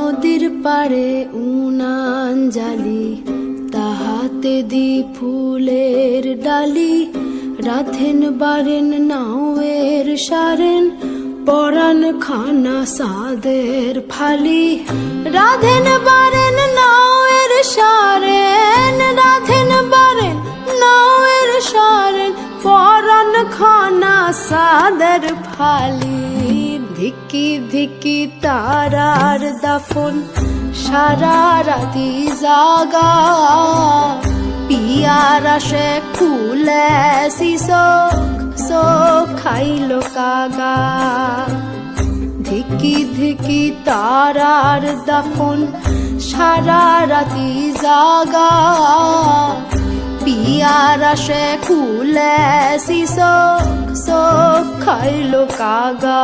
নদীর পাড়ে উনান জালি, তাহাতে দি ফুলের ডালি। রাধেন বারেন নাওয়ের সারেন, পরাণ খানা সাদের ফালি। রাধেন বারেন নাওয়ের সারেন, রাধেন বারেন নাওয়ের সারেন, পরাণ খানা সাদের ফালি। ধিকি ধিকি তারার দাফন, সারা রাতি জাগা। পিয়ার আসে খুলে চোখ খাইলো কাগা। ধিকি ধিকি তারার দাফন, সারা রাতি জাগা। পিয়ার আসে খুলে চোখ খাইলো কাগা।